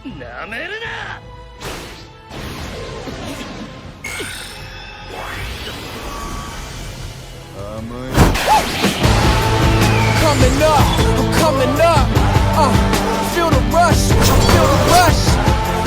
Coming up, I'm coming up. Feel the rush, feel the rush.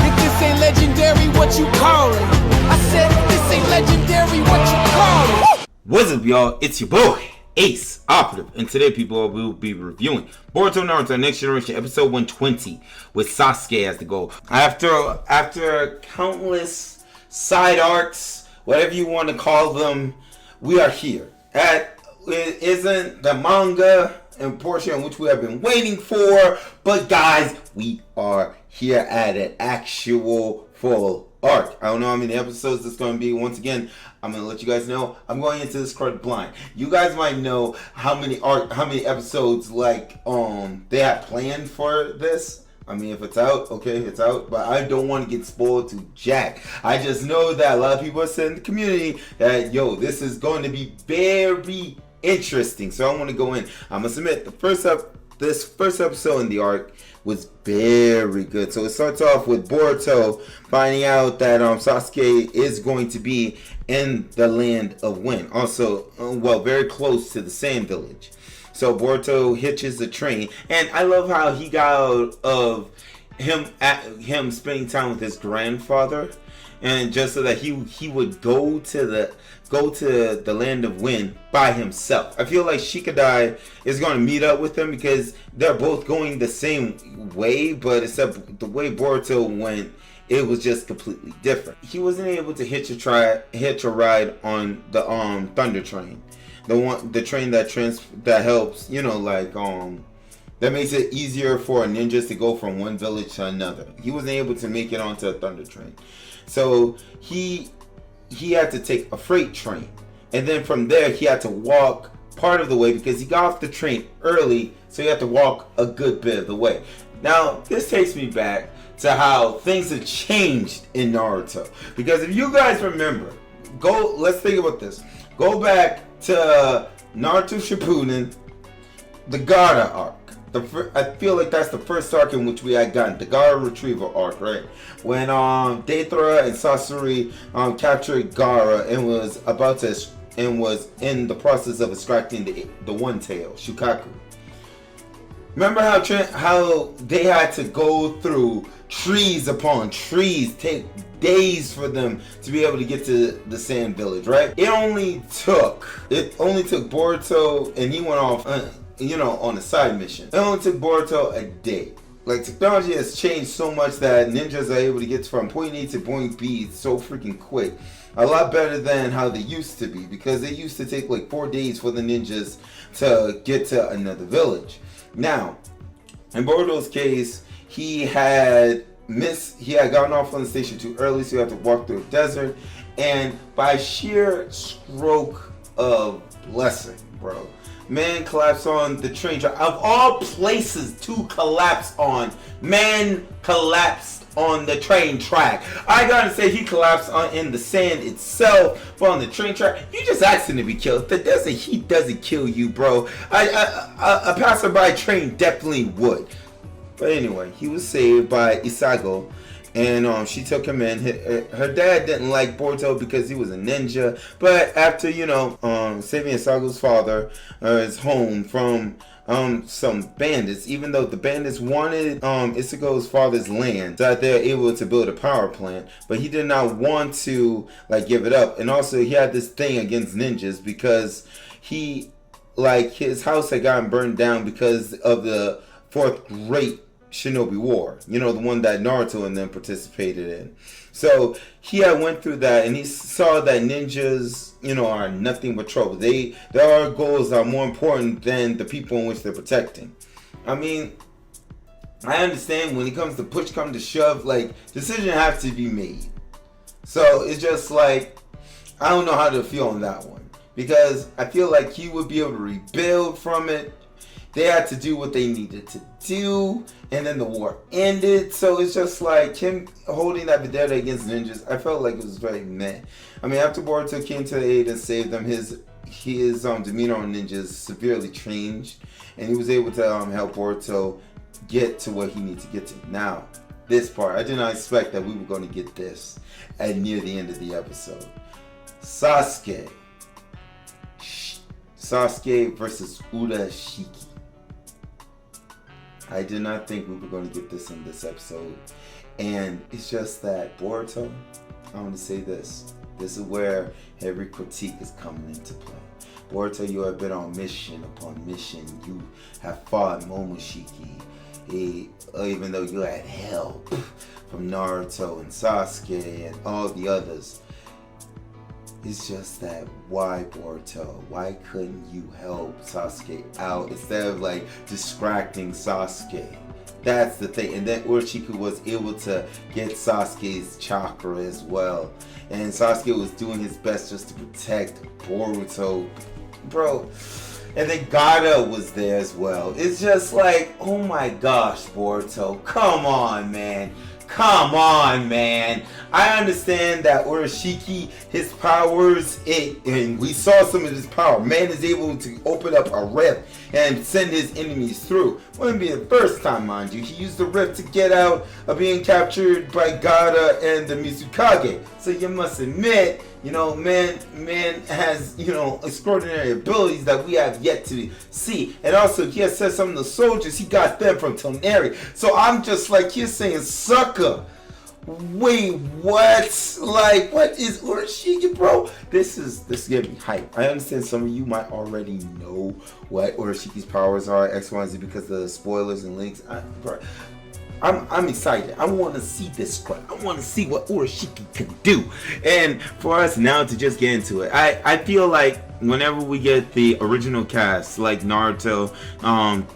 If this ain't legendary, what you call it? I said, if this ain't legendary, what you call it? What's up, y'all? It's your boy, Ace Operative, and today, people, we'll be reviewing Boruto Naruto Next Generation episode 120 with Sasuke as the goal. After countless side arcs, whatever you want to call them, we are here. It isn't the manga and portion in which we have been waiting for, but guys, we are here at an actual full arc. I don't know how many episodes it's going to be. Once again, I'm going to let you guys know I'm going into this card blind. You guys might know how many episodes like they have planned for this. I mean, if it's out, okay, it's out. But I don't want to get spoiled to jack. I just know that a lot of people are saying in the community that, yo, this is going to be very interesting. So I want to go in. I'm going to submit this first episode in the arc was very good. So it starts off with Boruto finding out that Sasuke is going to be in the land of Wind. Also, very close to the Sand Village. So Boruto hitches the train, and I love how he got out of him spending time with his grandfather, and just so that he would go to the land of Wind by himself. I feel like Shikadai is going to meet up with him because they're both going the same way, but except the way Boruto went, it was just completely different. He wasn't able to hitch a ride on the Thunder Train. The train that helps, that makes it easier for ninjas to go from one village to another. He wasn't able to make it onto a Thunder Train. So he had to take a freight train. And then from there he had to walk part of the way because he got off the train early, so he had to walk a good bit of the way. Now, this takes me back to how things have changed in Naruto. Because if you guys remember, let's think about this. Go back to Naruto Shippuden, the Gaara arc. I feel like that's the first arc in which we had gotten the Gaara retrieval arc, right? When Deithara and Sasori captured Gaara and was in the process of extracting the One Tail, Shukaku. Remember how they had to go through trees upon trees, take days for them to be able to get to the Sand Village, right? It only took Boruto, and he went off, on a side mission. It only took Boruto a day. Like, technology has changed so much that ninjas are able to get from point A to point B so freaking quick. A lot better than how they used to be, because it used to take like 4 days for the ninjas to get to another village. Now, in Boruto's case, he had gotten off on the station too early, so he had to walk through a desert, and by sheer stroke of blessing, bro, man collapsed on the train track. Of all places to collapse on, man collapsed on the train track. I gotta say, he collapsed in the sand itself, but on the train track, you just asking to be killed. The desert heat doesn't kill you, bro. A passerby train definitely would. But anyway, he was saved by Isago, and she took him in. Her dad didn't like Boruto because he was a ninja, but after saving Isago's father, his home from some bandits, even though the bandits wanted Isago's father's land so that they're able to build a power plant, but he did not want to give it up. And also he had this thing against ninjas because his house had gotten burned down because of the Fourth Great Shinobi War, the one that Naruto and them participated in. So he had went through that, and he saw that ninjas, are nothing but trouble. Their goals are more important than the people in which they're protecting. I mean, I understand when it comes to push come to shove, decisions have to be made. So it's just I don't know how to feel on that one, because I feel like he would be able to rebuild from it. They had to do what they needed to do, and then the war ended. So it's just him holding that vendetta against ninjas. I felt like it was very meh. I mean, after Boruto came to the aid and saved them, his demeanor on ninjas severely changed, and he was able to help Boruto get to where he needs to get to. Now, this part. I did not expect that we were going to get this at near the end of the episode. Sasuke versus Urashiki. I did not think we were going to get this in this episode. And it's just that Boruto, I want to say this. This is where every critique is coming into play. Boruto, you have been on mission upon mission. You have fought Momoshiki, even though you had help from Naruto and Sasuke and all the others. It's just that, why Boruto? Why couldn't you help Sasuke out instead of like distracting Sasuke? That's the thing. And then Urashiki was able to get Sasuke's chakra as well. And Sasuke was doing his best just to protect Boruto. Bro. And then Gaara was there as well. It's just like, oh my gosh, Boruto. Come on, man. Come on, man. I understand that Urashiki, his powers, and we saw some of his power. Man is able to open up a rift and send his enemies through. Wouldn't be the first time, mind you. He used the rift to get out of being captured by Gaara and the Mizukage. So you must admit, man has, extraordinary abilities that we have yet to see. And also, he has said some of the soldiers, he got them from Toneri. So I'm just like, he's saying, sucker. Wait, what? Like, what is Urashiki, bro? This is gonna be hype. I understand some of you might already know what Urashiki's powers are, X, Y, and Z, because of the spoilers and links. I'm excited. I want to see this crap. I want to see what Urashiki can do. And for us now to just get into it, I feel like whenever we get the original cast, like Naruto,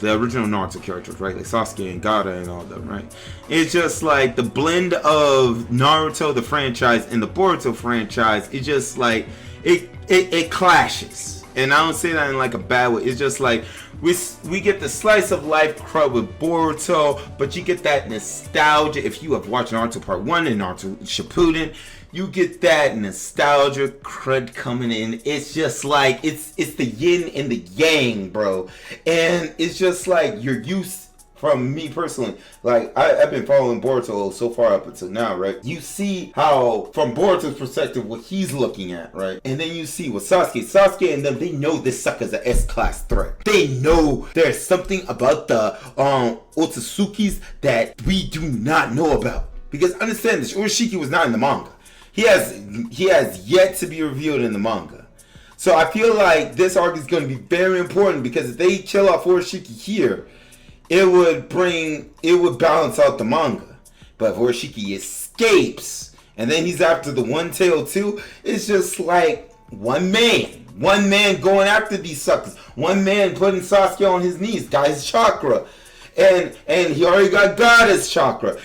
the original Naruto characters, right? Like Sasuke and Gaara and all of them, right? It's just like the blend of Naruto, the franchise, and the Boruto franchise. It's just like, it clashes. And I don't say that in like a bad way. It's just like, we get the slice of life crud with Boruto, but you get that nostalgia. If you have watched Naruto Part 1 and Naruto Shippuden, you get that nostalgia crud coming in. It's just like, it's the yin and the yang, bro. And it's just like, you're used, from me personally, like I've been following Boruto so far up until now, right? You see how, from Boruto's perspective, what he's looking at, right? And then you see what Sasuke and them, they know this sucker's an S-class threat. They know there's something about the Otsutsuki's that we do not know about. Because understand this, Urashiki was not in the manga. He has yet to be revealed in the manga. So I feel like this arc is going to be very important, because if they kill off Urashiki here, it would balance out the manga. But if Urashiki escapes and then he's after the one tail too, it's just like one man going after these suckers, one man putting Sasuke on his knees, got his chakra, and he already got Gaara's chakra.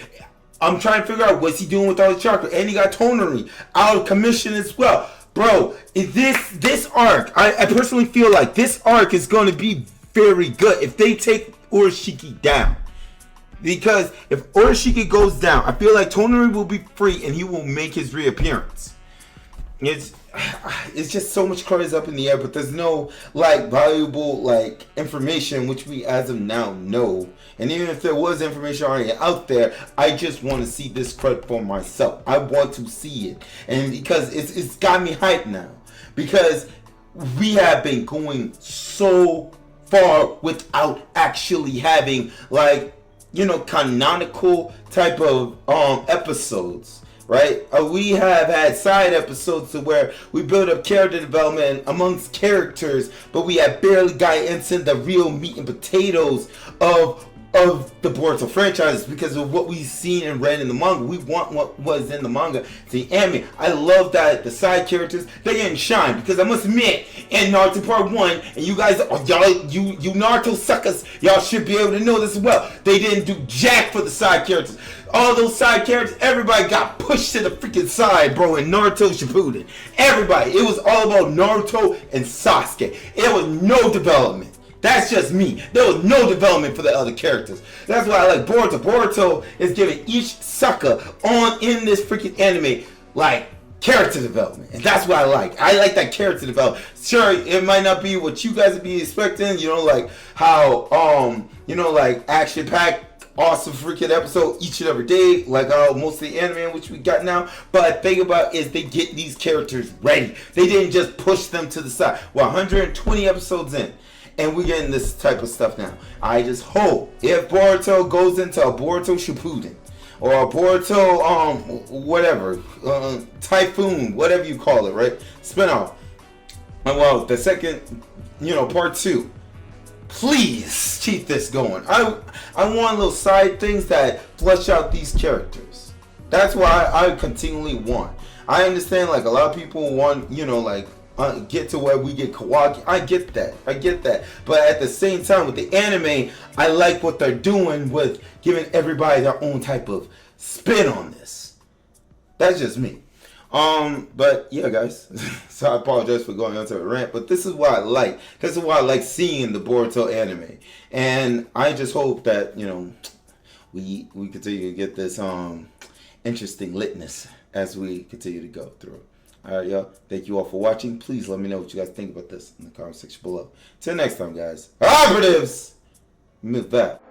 I'm trying to figure out what's he doing with all his chakra, and he got Toneri out of commission as well. Bro, this arc, I personally feel like this arc is going to be very good if they take Urashiki down. Because if Urashiki goes down, I feel like Toneri will be free and he will make his reappearance. It's just so much cards up in the air, but there's no like valuable like information which we as of now know. And even if there was information already out there, I just want to see this crud for myself. I want to see it, and because it's got me hyped now, because we have been going so far without actually having like, canonical type of episodes, right? We have had side episodes to where we build up character development amongst characters, but we have barely gotten into the real meat and potatoes of the Boruto franchise because of what we've seen and read in the manga. We want what was in the manga. The anime, I love that the side characters, they didn't shine, because I must admit, in Naruto Part 1, and you guys, you Naruto suckers, y'all should be able to know this as well. They didn't do jack for the side characters. All those side characters, everybody got pushed to the freaking side, bro, in Naruto Shippuden. Everybody. It was all about Naruto and Sasuke. It was no development. That's just me. There was no development for the other characters. That's why I like Boruto. Boruto is giving each sucker in this freaking anime like character development, and that's what I like. I like that character development. Sure, it might not be what you guys would be expecting. Like how like action packed awesome freaking episode each and every day, like most of the anime which we got now. But the thing about is they get these characters ready. They didn't just push them to the side. We're 120 episodes in, and we're getting this type of stuff now. I just hope if Boruto goes into a Boruto Shippuden or a Boruto whatever Typhoon, whatever you call it, right? Spinoff. Well, the second, part 2. Please keep this going. I want little side things that flesh out these characters. That's why I continually want. I understand, like, a lot of people want, get to where we get Kawaki. I get that. But at the same time, with the anime, I like what they're doing with giving everybody their own type of spin on this. That's just me. But yeah, guys. So I apologize for going onto a rant, but this is what I like. This is why I like seeing the Boruto anime, and I just hope that we continue to get this interesting litness as we continue to go through. All right, y'all. Thank you all for watching. Please let me know what you guys think about this in the comment section below. Till next time, guys. Operatives, move back.